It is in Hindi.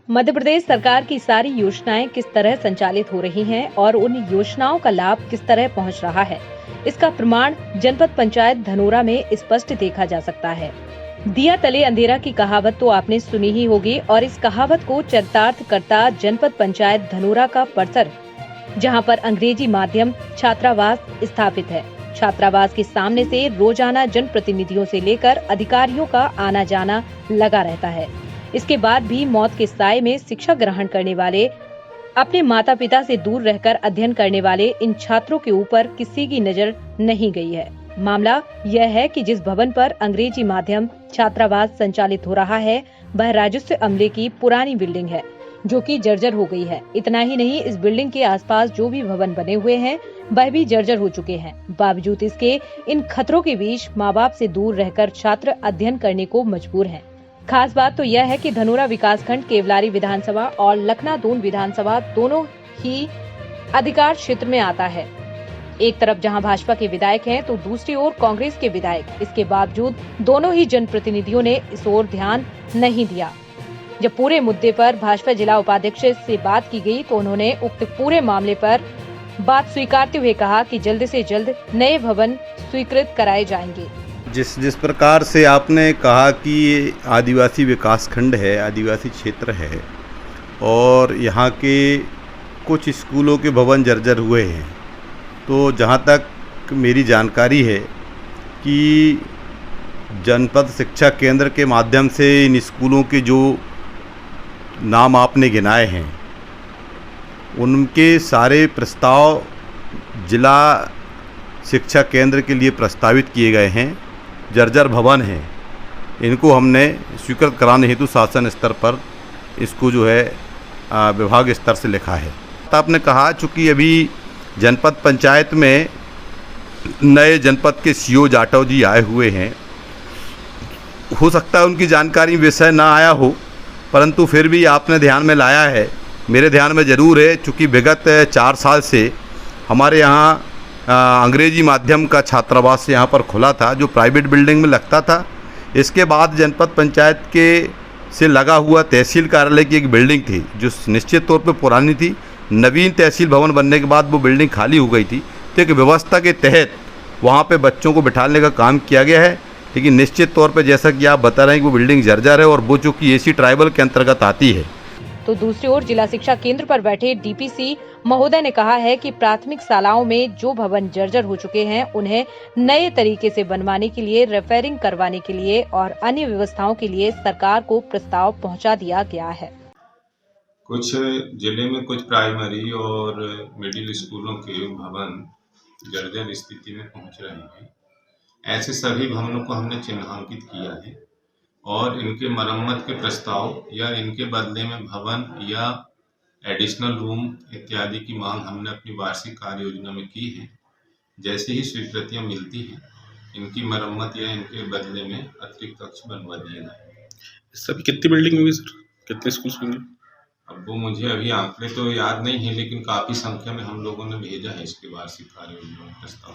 मध्य प्रदेश सरकार की सारी योजनाएं किस तरह संचालित हो रही हैं और उन योजनाओं का लाभ किस तरह पहुंच रहा है, इसका प्रमाण जनपद पंचायत धनोरा में स्पष्ट देखा जा सकता है। दिया तले अंधेरा की कहावत तो आपने सुनी ही होगी और इस कहावत को चरितार्थ करता जनपद पंचायत धनोरा का परिसर, जहां पर अंग्रेजी माध्यम छात्रावास स्थापित है। छात्रावास के सामने से रोजाना जनप्रतिनिधियों से लेकर अधिकारियों का आना जाना लगा रहता है। इसके बाद भी मौत के साए में शिक्षा ग्रहण करने वाले, अपने माता पिता से दूर रहकर अध्ययन करने वाले इन छात्रों के ऊपर किसी की नजर नहीं गई है। मामला यह है कि जिस भवन पर अंग्रेजी माध्यम छात्रावास संचालित हो रहा है, वह राजस्व अमले की पुरानी बिल्डिंग है, जो कि जर्जर हो गई है। इतना ही नहीं, इस बिल्डिंग के आसपास जो भी भवन बने हुए हैं, वह भी जर्जर हो चुके हैं। बावजूद इसके इन खतरों के बीच माँ बाप से दूर रहकर छात्र अध्ययन करने को मजबूर हैं। खास बात तो यह है कि धनोरा विकासखंड केवलारी विधानसभा और लखनादून विधानसभा दोनों ही अधिकार क्षेत्र में आता है। एक तरफ जहां भाजपा के विधायक हैं, तो दूसरी ओर कांग्रेस के विधायक। इसके बावजूद दोनों ही जनप्रतिनिधियों ने इस ओर ध्यान नहीं दिया। जब पूरे मुद्दे पर भाजपा जिला उपाध्यक्ष से बात की गई, तो उन्होंने उक्त पूरे मामले पर बात स्वीकारते हुए कहा कि जल्द से जल्द नए भवन स्वीकृत कराए जाएंगे। जिस प्रकार से आपने कहा कि ये आदिवासी विकासखंड है, आदिवासी क्षेत्र है और यहाँ के कुछ स्कूलों के भवन जर्जर हुए हैं, तो जहाँ तक मेरी जानकारी है कि जनपद शिक्षा केंद्र के माध्यम से इन स्कूलों के जो नाम आपने गिनाए हैं, उनके सारे प्रस्ताव जिला शिक्षा केंद्र के लिए प्रस्तावित किए गए हैं। जर्जर भवन हैं, इनको हमने स्वीकृत कराने हेतु शासन स्तर पर इसको जो है विभाग स्तर से लिखा है। तो आपने कहा चूँकि अभी जनपद पंचायत में नए जनपद के सीओ जाटव जी आए हुए हैं, हो सकता है उनकी जानकारी विषय ना आया हो, परंतु फिर भी आपने ध्यान में लाया है। मेरे ध्यान में ज़रूर है, चूँकि विगत 4 साल से हमारे यहाँ अंग्रेजी माध्यम का छात्रावास यहाँ पर खुला था, जो प्राइवेट बिल्डिंग में लगता था। इसके बाद जनपद पंचायत के से लगा हुआ तहसील कार्यालय की एक बिल्डिंग थी, जो निश्चित तौर पे पुरानी थी। नवीन तहसील भवन बनने के बाद वो बिल्डिंग खाली हो गई थी, तो एक व्यवस्था के तहत वहाँ पे बच्चों को बिठाने का काम किया गया है। लेकिन निश्चित तौर पे जैसा कि आप बता रहे हैं कि वो बिल्डिंग जर्जर है और वो जो कि एसी ट्राइबल के अंतर्गत आती है। तो दूसरी ओर जिला शिक्षा केंद्र पर बैठे डीपीसी महोदय ने कहा है कि प्राथमिक शालाओं में जो भवन जर्जर हो चुके हैं, उन्हें नए तरीके से बनवाने के लिए, रिपेयरिंग करवाने के लिए और अन्य व्यवस्थाओं के लिए सरकार को प्रस्ताव पहुंचा दिया गया है। कुछ जिले में कुछ प्राइमरी और मिडिल स्कूलों के भवन जर्जर स्थिति में पहुंच रहे हैं। ऐसे सभी भवनों को हमने चिन्हांकित किया है और इनके मरम्मत के प्रस्ताव या इनके बदले में भवन या एडिशनल रूम इत्यादि की मांग हमने अपनी वार्षिक कार्य योजना में की है। जैसे ही स्वीकृतियां मिलती हैं, इनकी मरम्मत या इनके बदले में अतिरिक्त कक्ष बनवा दिए जाएंगे। सभी कितनी बिल्डिंग होंगी सर, कितने स्कूल होंगे? अब वो मुझे अभी आंकड़े तो याद नहीं है, लेकिन काफ़ी संख्या में हम लोगों ने भेजा है इसके वार्षिक कार्य योजना में प्रस्ताव।